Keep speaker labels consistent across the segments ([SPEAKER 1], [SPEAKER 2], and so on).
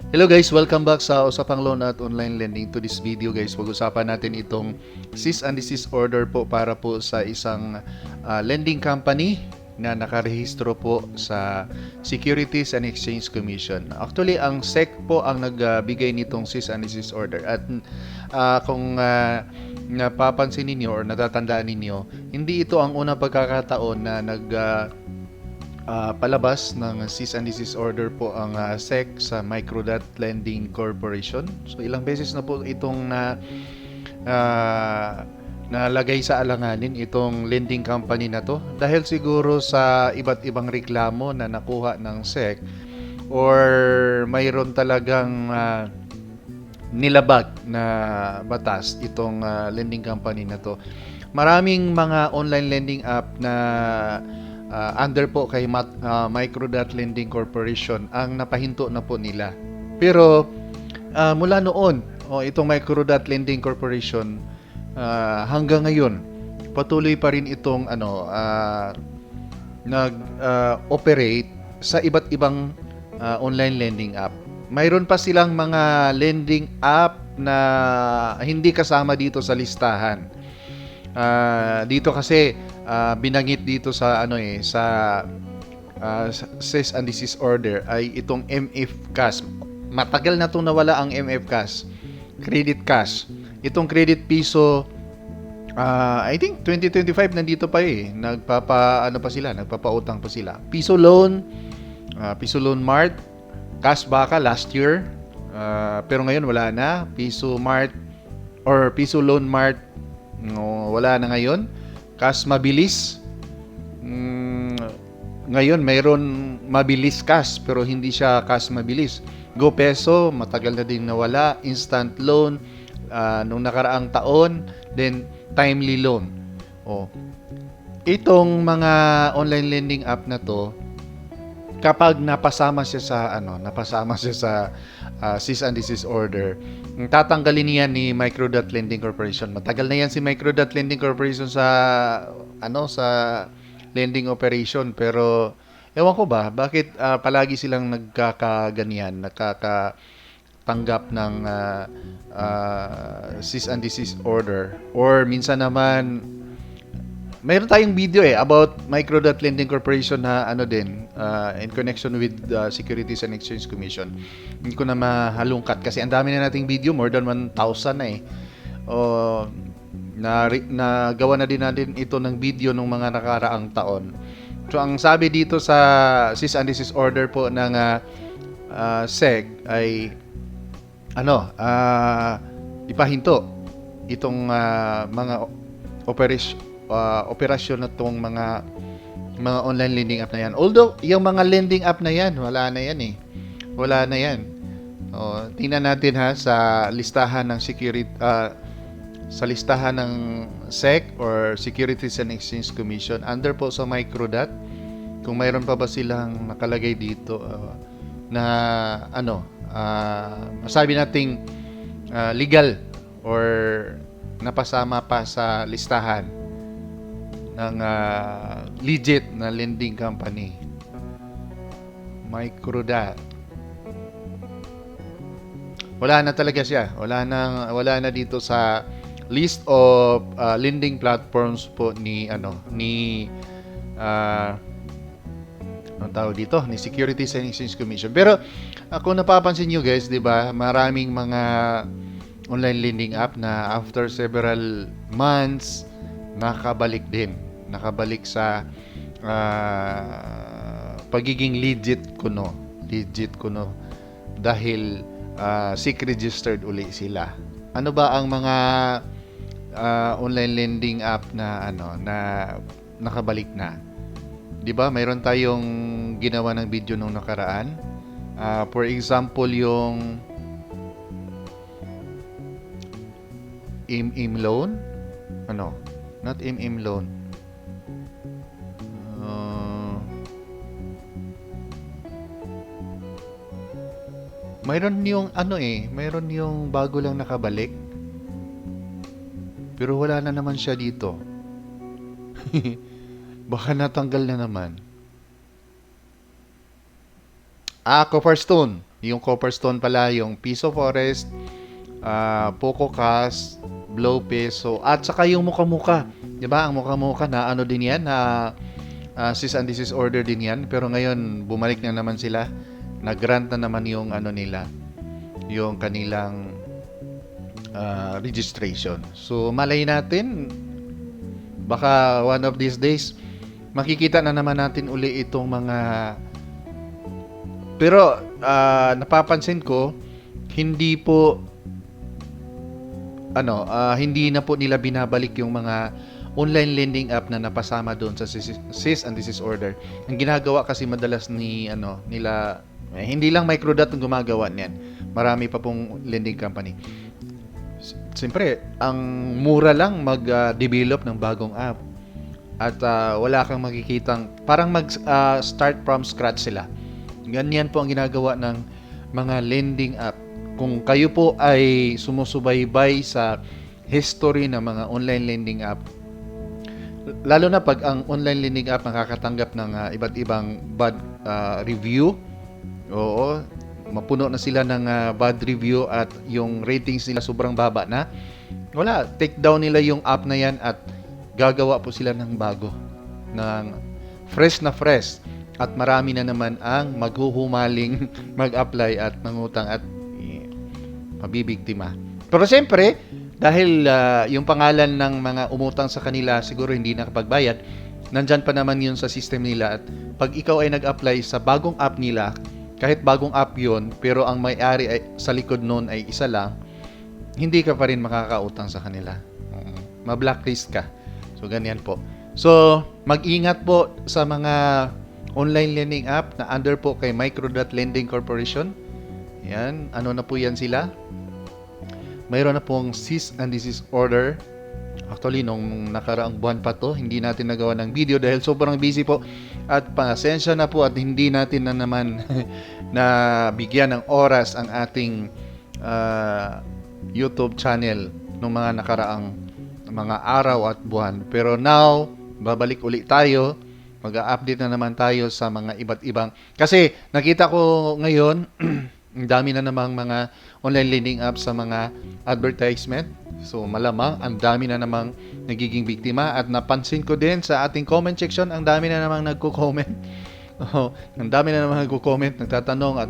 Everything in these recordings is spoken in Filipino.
[SPEAKER 1] Hello guys, welcome back sa Usapang Loan at Online Lending. To this video guys, pag-usapan natin itong cease and desist order po para po sa isang lending company na nakarehistro po sa Securities and Exchange Commission. Actually, ang SEC po ang nagbigay nitong cease and desist order. At kung napapansin ninyo or natatandaan ninyo, hindi ito ang unang pagkakataon na palabas ng cease and desist order po ang SEC sa Microdot Lending Corporation. So ilang beses na po itong nalagay sa alanganin itong lending company na to dahil siguro sa iba't ibang reklamo na nakuha ng SEC or mayroon talagang nilabag na batas itong lending company na to. Maraming mga online lending app na under po kay Microdot Lending Corporation ang napahinto na po nila. Pero mula noon, itong Microdot Lending Corporation hanggang ngayon patuloy pa rin itong nag-operate sa iba't ibang online lending app. Mayroon pa silang mga lending app na hindi kasama dito sa listahan. Dito kasi binanggit dito sa cease and desist order ay itong MF Cash. Matagal na 'tong nawala ang MF Cash. Credit Cash. Itong Credit Piso I think 2025 nandito pa nagpapautang pa sila. Piso Loan Mart, Cash Baka last year. Pero ngayon wala na. Piso Mart or Piso Loan Mart wala na ngayon. Cash Mabilis. Ngayon, mayroon Mabilis Cash pero hindi siya Cash Mabilis. Go Peso, matagal na din nawala. Instant Loan, nung nakaraang taon. Then, Timely Loan. Itong mga online lending app na to, kapag napasama siya sa cease and desist order, tatanggalin niya ni Microdot Lending Corporation. Matagal na yan si Microdot Lending Corporation sa lending operation, pero ewan ko ba bakit palagi silang nakakatanggap ng cease and desist order, or minsan naman mayroon tayong video about Microdot Lending Corporation na in connection with the Securities and Exchange Commission. Hindi ko na mahalungkat kasi ang dami na nating video, more than 1,000 na nagawa na din natin ito ng video nung mga nakaraang taon. So ang sabi dito sa cease and desist order po ng SEC ay ipahinto itong mga operasyon na itong mga online lending app na yan. Although, yung mga lending app na yan, wala na yan. Wala na yan. Tingnan natin sa listahan ng sa listahan ng SEC or Securities and Exchange Commission under po sa Microdot, kung mayroon pa ba silang nakalagay dito na masabi nating legal or napasama pa sa listahan ng legit na lending company. Microdot. Wala na talaga siya. Wala na dito sa list of lending platforms po ni ni Securities and Exchange Commission. Pero kung napapansin niyo guys, 'di ba? Maraming mga online lending app na after several months nakabalik sa pagiging legit kuno dahil SEC registered uli sila. Ano ba ang mga online lending app na nakabalik na? 'Di ba? Mayroon tayong ginawa ng video nung nakaraan. For example, yung MM Loan. Not MM Loan. Mayroon yung bago lang nakabalik. Pero wala na naman siya dito. Baka natanggal na naman. Copperstone. Yung Copperstone pala, yung Piso Forest, Poco Cash, Blow Peso, at saka yung Muka-Muka. 'Di ba? Ang Muka-Muka na ano din 'yan, na cease and desist order din 'yan, pero ngayon bumalik na naman sila. Nag-grant na naman yung ano nila, yung kanilang registration. So malay natin, baka one of these days makikita na naman natin uli itong mga, pero napapansin ko hindi po hindi na po nila binabalik yung mga online lending app na napasama doon sa cease and desist order. Ang ginagawa kasi madalas nila, hindi lang Microdot ang gumagawa niyan. Marami pa pong lending company. Siyempre, ang mura lang mag-develop ng bagong app. At wala kang makikitang, parang mag-start from scratch sila. Ganyan po ang ginagawa ng mga lending app. Kung kayo po ay sumusubaybay sa history ng mga online lending app, lalo na pag ang online lending app nakakatanggap ng iba't ibang bad review, oo, mapuno na sila ng bad review at yung ratings nila sobrang baba na, wala, take down nila yung app na yan at gagawa po sila ng bago, ng fresh na fresh, at marami na naman ang maghuhumaling mag-apply at mangutang at mabibiktima. Pero siyempre, dahil yung pangalan ng mga umutang sa kanila siguro hindi nakapagbayad, nandyan pa naman yun sa system nila, at pag ikaw ay nag-apply sa bagong app nila, kahit bagong app yun, pero ang may-ari ay, sa likod nun ay isa lang, hindi ka pa rin makakautang sa kanila. Ma-blacklist ka. So, ganyan po. So, mag-ingat po sa mga online lending app na under po kay Microdot Lending Corporation. Yan. Ano na po yan sila? Mayroon na pong cease and desist order. Actually, nung nakaraang buwan pa to, hindi natin nagawa ng video dahil sobrang busy po. At pasensya na po at hindi natin na naman na bigyan ng oras ang ating YouTube channel nung mga nakaraang mga araw at buwan. Pero now, babalik ulit tayo. Mag-a-update na naman tayo sa mga iba't ibang. Kasi nakita ko ngayon, ang dami na namang mga online lending apps sa mga advertisement. So malamang ang dami na namang nagiging biktima, at napansin ko din sa ating comment section, ang dami na namang nagko-comment. Ang dami na namang nagko-comment, nagtatanong at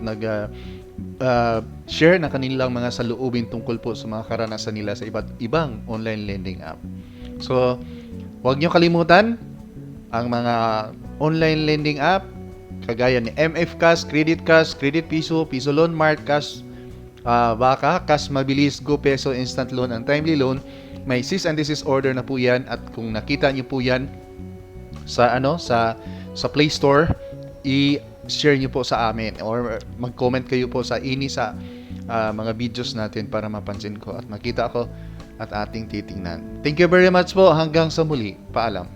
[SPEAKER 1] share na kanilang mga saloobin tungkol po sa mga karanasan nila sa iba't ibang online lending app. So, huwag nyo kalimutan ang mga online lending app kagaya ni MF Cash, Credit Cash, Credit Piso, Piso Loan Mart, Cash Baka, Cash Mabilis, Go Peso, Instant Loan, and Timely Loan. May cease and desist order na po yan, at kung nakita niyo po yan sa sa Play Store, i-share niyo po sa amin or mag-comment kayo po sa mga videos natin para mapansin ko at makita ko at ating titingnan. Thank you very much po. Hanggang sa muli. Paalam.